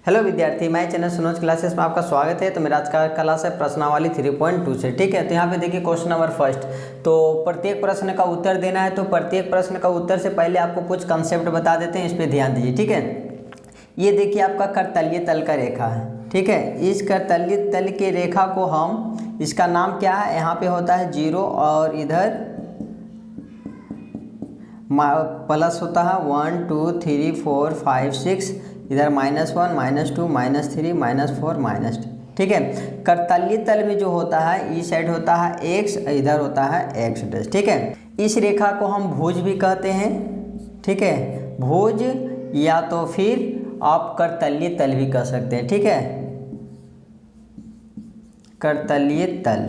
Hello विद्यार्थी, मैं channel Sunoj classes में आपका स्वागत है। तो मेरा आज का क्लास है प्रश्नावली 3.2 से। ठीक है, तो यहाँ पे देखिए क्वेश्चन नंबर फर्स्ट। तो प्रत्येक प्रश्न का उत्तर देना है। तो प्रत्येक प्रश्न का उत्तर से पहले आपको कुछ कंसेप्ट बता देते हैं, इस पर ध्यान दीजिए। ठीक है, ये देखिए आपका करतलीय तल का रेखा है। ठीक है, इस करतलीय तल की रेखा को हम, इसका नाम क्या है, यहाँ पे होता है 0 और इधर प्लस होता है 1 2 3 4 5 6, इधर -1 -2 -3 -4 -2। ठीक है, करतलीय तल में जो होता है इस साइड होता है x, इधर होता है x'। ठीक है, इस रेखा को हम भुज भी कहते हैं। ठीक है, भुज या तो फिर आप करतलीय तल भी कह सकते हैं। ठीक है, करतलीय तल,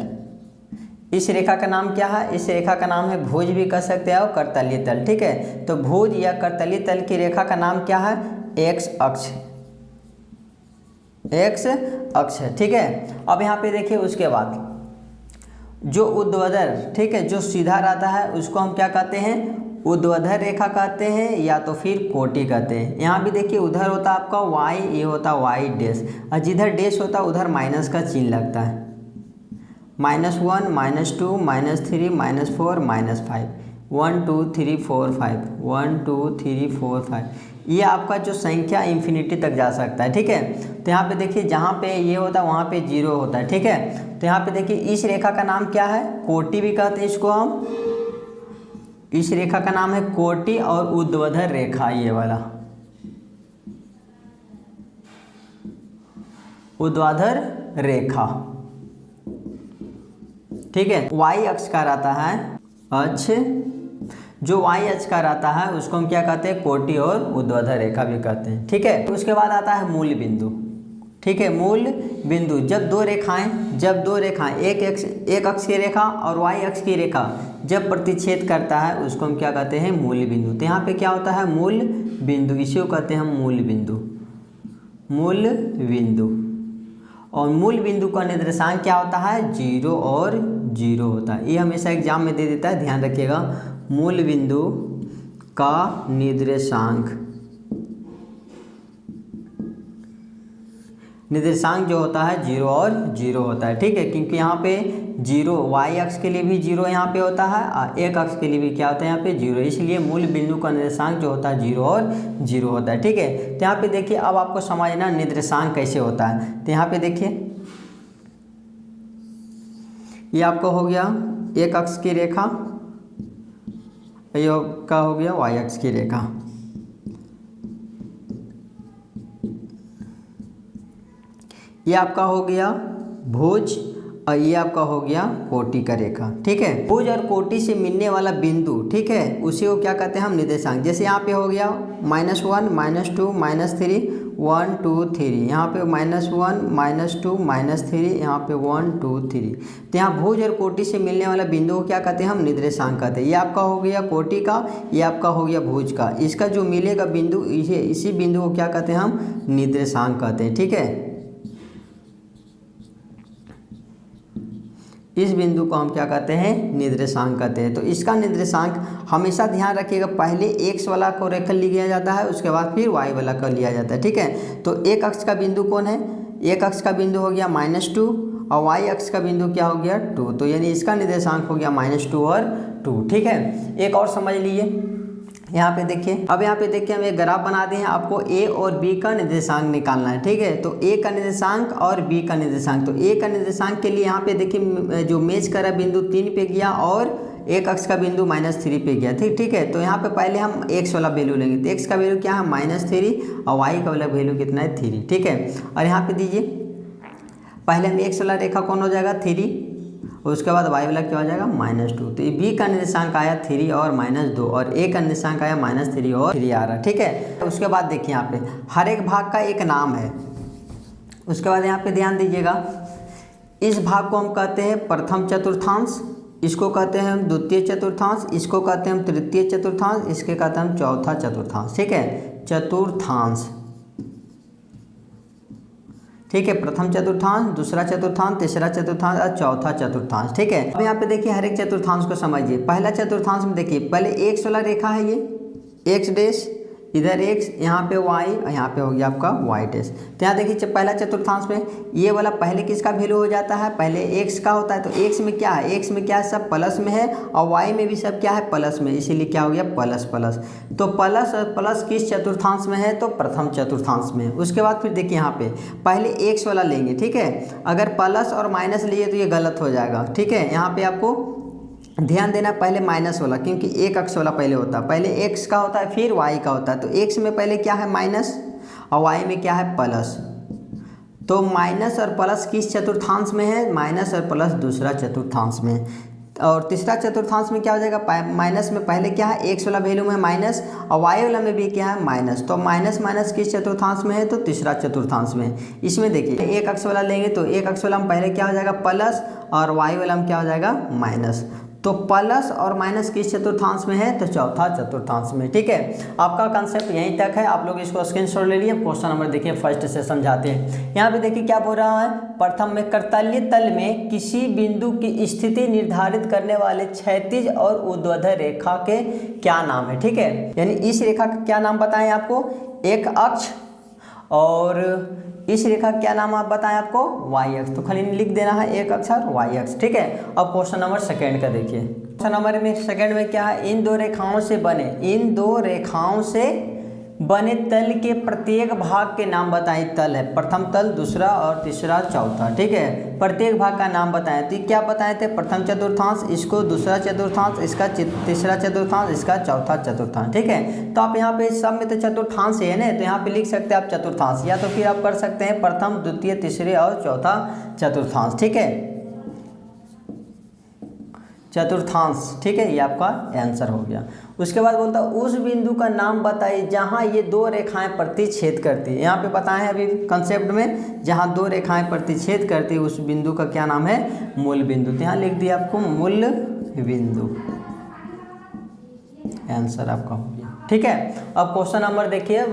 इस रेखा का नाम क्या है, इस रेखा का नाम है भुज भी कह सकते हैं और करतलीय तल। ठीक है, तो भुज या करतलीय तल की रेखा का नाम क्या है, x अक्ष, x अक्ष है। ठीक है, अब यहाँ पे देखिए उसके बाद जो ऊर्ध्वाधर, ठीक है, जो सीधा रहता है उसको हम क्या कहते हैं, ऊर्ध्वाधर रेखा कहते हैं या तो फिर कोटि कहते हैं। यहाँ भी देखिए उधर होता है आपका y, ये होता है y डैश, और जिधर डैश होता है उधर माइनस का चिन्ह लगता है, -1 -2 -3 -4 -5, 1 2 3 4 5, 1 2 3 4 5, ये आपका जो संख्या इन्फिनिटी तक जा सकता है। ठीक है, तो यहाँ पे देखिए जहाँ पे ये होता है वहाँ पे 0 होता है। ठीक है, तो यहाँ पे देखिए इस रेखा का नाम क्या है, कोटि भी कहते हैं इसको हम, इस रेखा का नाम है कोटि और ऊर्ध्वाधर रेखा, ये वाला ऊर्ध्वाधर रेखा। ठीक है, y अक्ष का रहता है अक्ष, जो y अक्ष का रहता है उसको हम क्या कहते हैं, कोटि और ऊर्ध्वाधर रेखा भी कहते हैं। ठीक है, उसके बाद आता है मूल बिंदु। ठीक है, मूल बिंदु, जब दो रेखाएं एक अक्ष की रेखा और y अक्ष की रेखा जब प्रतिच्छेद करता है उसको हम क्या कहते हैं, मूल बिंदु। तो यहाँ पे क्या होता है, मूल बिंदु, इसी को कहते हैं हम मूल बिंदु, मूल बिंदु। और मूल बिंदु का निर्देशांक क्या होता है, 0 और 0 होता है। ये हमेशा एग्जाम में दे देता है, ध्यान रखिएगा। मूल बिंदु का निर्देशांक जो होता है 0 और 0 होता है। ठीक है, क्योंकि यहाँ पे 0 y अक्ष के लिए भी 0 यहाँ पे होता है और एक अक्ष के लिए भी क्या होता है यहाँ पे 0, इसलिए मूल बिंदु का निर्देशांक जो होता है 0 और 0 होता है। ठीक है, तो यहाँ पे देखिए अब आपको समझना निर्देशांक कैसे होता है। तो यहाँ पे देखिए ये आपका हो गया एक अक्ष की रेखा, ये का हो गया y अक्ष की रेखा। ये आपका हो गया भुज और ये आपका हो गया कोटि का रेखा। ठीक है, भुज और कोटि से मिलने वाला बिंदु, ठीक है, उसी को क्या कहते हैं हम, निर्देशांक। जैसे यहाँ पे हो गया -1 -2 -3 1 2 3, यहाँ पे -1 -2 -3, यहाँ पे 1 2 3। तो यहाँ भुज और कोटि से मिलने वाला बिंदु को क्या कहते हैं हम, निर्देशांक कहते हैं। ये आपका हो गया कोटि का, ये आपका हो गया भुज का, इसका जो मिलेगा बिंदु, इसी बिंदु को क्या कहते हैं हम, निर्देशांक कहते हैं। ठीक है, इस बिंदु को हम क्या कहते हैं, निर्देशांक कहते हैं। तो इसका निर्देशांक हमेशा ध्यान रखिएगा, पहले x वाला को रेखा लिया जाता है, उसके बाद फिर y वाला का लिया जाता है। ठीक है, तो एक अक्ष का बिंदु कौन है, एक अक्ष का बिंदु हो गया -2 और y अक्ष का बिंदु क्या हो गया 2, तो यानी इसका निर्देशांक हो गया -2 और 2। ठीक है, एक और समझ लीजिए, यहाँ पे देखिए, अब यहाँ पे देखिए हम एक ग्राफ बना दें, आपको a और b का निर्देशांक निकालना है। ठीक है, तो a का निर्देशांक और b का निर्देशांक। तो a का निर्देशांक के लिए यहाँ पे देखिए जो मैच करा बिंदु 3 पे गया और एक अक्ष का बिंदु -3 पे गया। ठीक है, तो यहाँ पे पहले हम x वाला वैल्यू लेंगे, तो x का वैल्यू क्या है -3 और y का वाला वैल्यू कितना है 3। ठीक है, और यहाँ पे दीजिए पहले हम x वाला रेखा कौन हो जाएगा 3, और उसके बाद y वाला क्या हो जाएगा -2। तो ये b का निर्देशांक आया 3 और -2 और a का निर्देशांक आया -3 और 3 आ रहा। ठीक है, उसके बाद देखिए यहाँ पे हर एक भाग का एक नाम है। उसके बाद यहाँ पे ध्यान दीजिएगा, इस भाग को हम कहते हैं प्रथम चतुर्थांश, इसको कहते हैं हम द्वितीय चतुर्थांश, इसको कहते हैं हम तृतीय चतुर्थांश, इसके कहते हैं हम चौथा चतुर्थांश। ठीक है, चतुर्थांश। ठीक है, प्रथम चतुर्थांश, दूसरा चतुर्थांश, तीसरा चतुर्थांश और चौथा चतुर्थांश। ठीक है, अब यहाँ पे देखिए हर एक चतुर्थांश को समझिए। पहला चतुर्थांश में देखिए पहले x वाला रेखा है, ये x डैश, इधर x, यहाँ पे y और यहाँ पे हो गया आपका y डैश। तो यहाँ देखिए पहला चतुर्थांश में ये वाला पहले किसका वैल्यू हो जाता है, पहले x का होता है। तो x में क्या है, x में क्या है, सब प्लस में है और y में भी सब क्या है, प्लस में, इसीलिए क्या हो गया, प्लस प्लस। तो प्लस और प्लस किस चतुर्थांश में है, तो प्रथम चतुर्थांश में। उसके बाद फिर देखिए यहाँ पे पहले x वाला लेंगे, ठीक है। अगर प्लस और माइनस लिए तो ये गलत हो जाएगा, ठीक है। यहाँ पे आपको ध्यान देना पहले माइनस वाला, क्योंकि एक अक्ष वाला पहले होता है, पहले x का होता है फिर y का होता है। तो x में पहले क्या है, माइनस, और y में क्या है, प्लस। तो माइनस और प्लस किस चतुर्थांश में है, माइनस और प्लस दूसरा चतुर्थांश में। और तीसरा चतुर्थांश में क्या हो जाएगा, माइनस में पहले क्या है, x वाला वैल्यू में माइनस और y वाला में भी क्या है, माइनस। तो माइनस माइनस किस चतुर्थांश में है, तो तीसरा चतुर्थांश में। इसमें देखिए एक अक्ष वाला लेंगे तो एक अक्ष वाला में पहले क्या हो जाएगा, प्लस, और y वाला में क्या हो जाएगा, माइनस। तो प्लस और माइनस किस चतुर्थांश में है, तो चौथा चतुर्थांश में, ठीक है। आपका कंसेप्ट यहीं तक है, आप लोग इसको स्क्रीनशॉट ले लिए। क्वेश्चन नंबर देखिए फर्स्ट से समझाते हैं। यहाँ पे देखिए क्या बोल रहा है, प्रथम में करतलीय तल में किसी बिंदु की स्थिति निर्धारित करने वाले क्षैतिज और ऊर्ध्वाधर रेखा के क्या नाम है, ठीक है। यानी इस रेखा का क्या नाम बताएं आपको, एक अक्ष, और इस रेखा क्या नाम आप बताएं आपको, वाई अक्ष। तो खाली लिख देना है एक अक्ष और वाई अक्ष, ठीक है। अब क्वेश्चन नंबर सेकंड का देखिए। क्वेश्चन नंबर में सेकंड में क्या है, इन दो रेखाओं से बने तल के प्रत्येक भाग के नाम बताएं। तल है प्रथम तल, दूसरा और तीसरा चौथा, ठीक है। प्रत्येक भाग का नाम बताएं। तो क्या बताए थे, प्रथम चतुर्थांश, इसको दूसरा चतुर्थांश, इसका तीसरा चतुर्थांश, इसका चौथा चतुर्थांश, ठीक है। तो आप यहाँ पे सब में तो चतुर्थांश है ना, तो यहाँ पे लिख सकते हैं आप चतुर्थांश, या तो फिर आप कर सकते हैं प्रथम, द्वितीय, तीसरे और चौथा चतुर्थांश, ठीक है, चतुर्थांश, ठीक है। ये आपका आंसर हो गया। उसके बाद बोलता है उस बिंदु का नाम बताइए जहां ये दो रेखाएं प्रतिच्छेद करती है। यहाँ पे बताएं अभी कंसेप्ट में, जहां दो रेखाएं प्रतिच्छेद करती है उस बिंदु का क्या नाम है, मूल बिंदु। तो यहाँ लिख दिया आपको मूल बिंदु, आंसर आपका हो गया, ठीक है। अब क्वेश्चन नंबर देखिए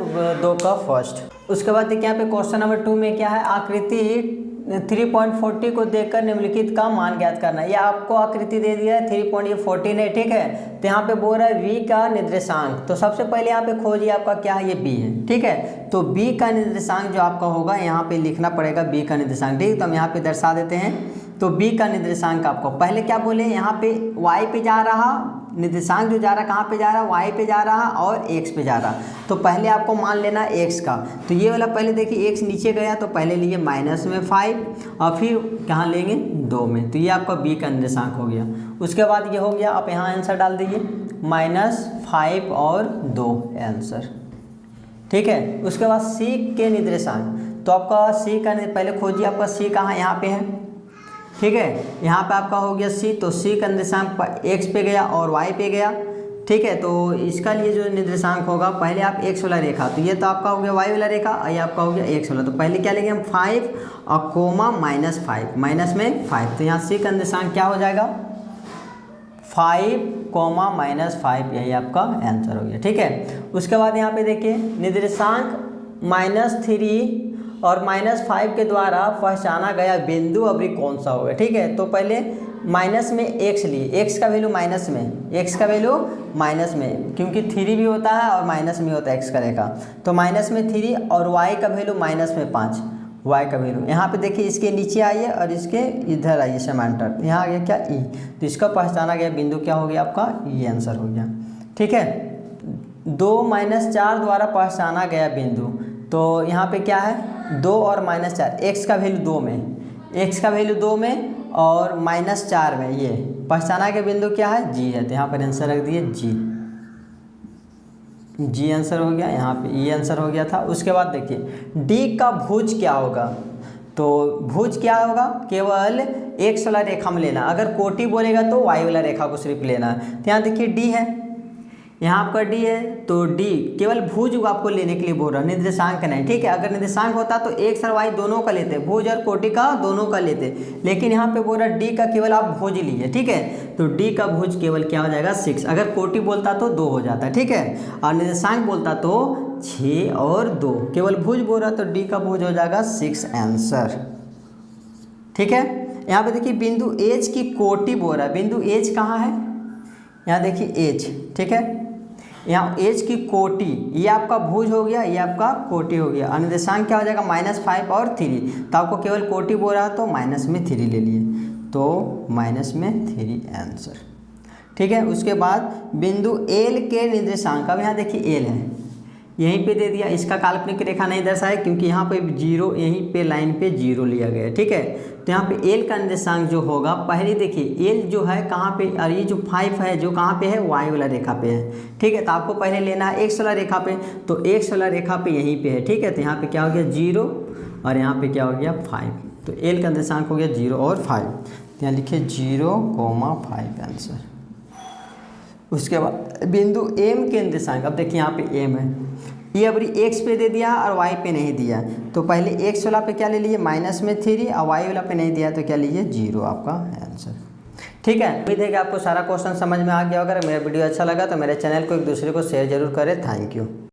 2 का फर्स्ट। उसके बाद देखिए यहाँ पे क्वेश्चन नंबर 2 में क्या है, आकृति 3.40 को देखकर निम्नलिखित का मान ज्ञात करना। ये आपको आकृति दे दिया है 3.14 है, ठीक है। तो यहाँ पे बोल रहा है v का निर्देशांक। तो सबसे पहले यहाँ पे खोजिए आपका क्या है, ये b है, ठीक है। तो b का निर्देशांक जो आपका होगा यहाँ पे लिखना पड़ेगा b का निर्देशांक, ठीक है। तो हम यहाँ पे दर्शा देते हैं। तो b का निर्देशांक आपको पहले क्या बोले, यहाँ पे y पे जा रहा, निर्देशांक जो जा रहा कहाँ पे जा रहा, y पे जा रहा और x पे जा रहा। तो पहले आपको मान लेना x का। तो ये वाला पहले देखिए x नीचे गया, तो पहले लिए माइनस में 5 और फिर कहाँ लेंगे 2 में। तो ये आपका b का निर्देशांक हो गया। उसके बाद ये हो गया, आप यहाँ आंसर डाल दीजिए -5 और 2 आंसर, ठीक है। उसके बाद c के निर्देशांक। तो आपका c का पहले खोजिए, आपका c कहाँ, यहाँ पे है, ठीक है। यहाँ पे आपका हो गया c। तो c का निर्देशांक x पे गया और y पे गया, ठीक है। तो इसका लिए जो निर्देशांक होगा, पहले आप x वाला रेखा, तो ये तो आपका हो गया y वाला रेखा और ये आपका हो गया x वाला। तो पहले क्या लेंगे हम 5 और कोमा -5, माइनस में 5। तो यहाँ c का निर्देशांक क्या हो जाएगा, 5 कोमा -5, यही आपका आंसर हो गया, ठीक है। उसके बाद यहाँ पे देखिए निर्देशांक -3 और -5 के द्वारा पहचाना गया बिंदु अभी कौन सा होगा, ठीक है। तो पहले माइनस में x लिए, x का वैल्यू माइनस में, x का वैल्यू माइनस में, क्योंकि 3 भी होता है और माइनस में होता है x का रेखा। तो माइनस में 3 और y का वैल्यू माइनस में 5, y का वैल्यू। यहाँ पे देखिए इसके नीचे आइए और इसके इधर आइए समांतर। तो यहाँ आ गया क्या, e। तो इसका पहचाना गया बिंदु क्या हो गया आपका, ये आंसर हो गया, ठीक है। 2 - 4 द्वारा पहचाना गया बिंदु। तो यहाँ पे क्या है, 2 और -4, x का वैल्यू 2 में, x का वैल्यू 2 में और -4 में, ये पहचाना के बिंदु क्या है, g है। तो यहाँ पर आंसर रख दिए g आंसर हो गया। यहाँ पे ये आंसर हो गया था। उसके बाद देखिए d का भुज क्या होगा। तो भुज क्या होगा, केवल x वाला रेखा में लेना, अगर कोटि बोलेगा तो y वाला रेखा को सिर्फ लेना है। तो यहाँ देखिए d है, यहाँ आपका d है, तो d केवल भुज आपको लेने के लिए बोल रहा है, निर्देशांक नहीं, ठीक है। अगर निर्देशांक होता तो x और y दोनों का लेते, भुज और कोटि का दोनों का लेते, लेकिन यहाँ पे बोल रहा है d का केवल आप भुज लीजिए, ठीक है। तो d का भुज केवल क्या हो जाएगा, 6। अगर कोटि बोलता तो 2 हो जाता, ठीक है। और निर्देशांक बोलता तो 6 और 2, केवल भुज बोल रहा तो d का भुज हो जाएगा 6 आंसर, ठीक है। यहाँ पे देखिए बिंदु H की कोटि बोल रहा है, बिंदु H कहाँ है, यहाँ देखिए H, ठीक है। यहाँ एच की कोटि, ये आपका भुज हो गया, ये आपका कोटि हो गया। निर्देशांक क्या हो जाएगा -5 और 3, तो आपको केवल कोटि बोल रहा तो माइनस में 3 ले लिए, तो माइनस में 3 आंसर। ठीक है, उसके बाद बिंदु एल के निर्देशांक, अब यहाँ देखिए एल है, यहीं पे दे दिया, इसका काल्पनिक रेखा नहीं दर्शाया क्योंकि यहाँ पे 0, यहीं पे लाइन पे 0 लिया गया है। ठीक है, तो यहाँ पे एल का निर्देशांक जो होगा, पहले देखिए एल जो है कहाँ पे, और ये जो 5 है जो कहाँ पे है, वाई वाला रेखा पे है। ठीक है, तो आपको पहले लेना है एक्स वाला रेखा पे, तो एक्स वाला रेखा पे यहीं पे है। ठीक है, तो यहाँ पे क्या हो गया 0 और यहाँ पे क्या हो गया 5, तो एल का निर्देशांक हो गया 0 और 5, तो यहाँ लिखिए 0,5 आंसर। उसके बाद बिंदु एम के निर्देशांक, अब देखिए यहाँ पे एम है, ये अब एक्स पे दे दिया और वाई पे नहीं दिया, तो पहले एक्स वाला पे क्या ले लीजिए -3 और वाई वाला पे नहीं दिया तो क्या लीजिए 0 आपका आंसर। ठीक है, उम्मीद है कि आपको सारा क्वेश्चन समझ में आ गया। अगर मेरा वीडियो अच्छा लगा तो मेरे चैनल को एक दूसरे को शेयर जरूर करें। Thank you.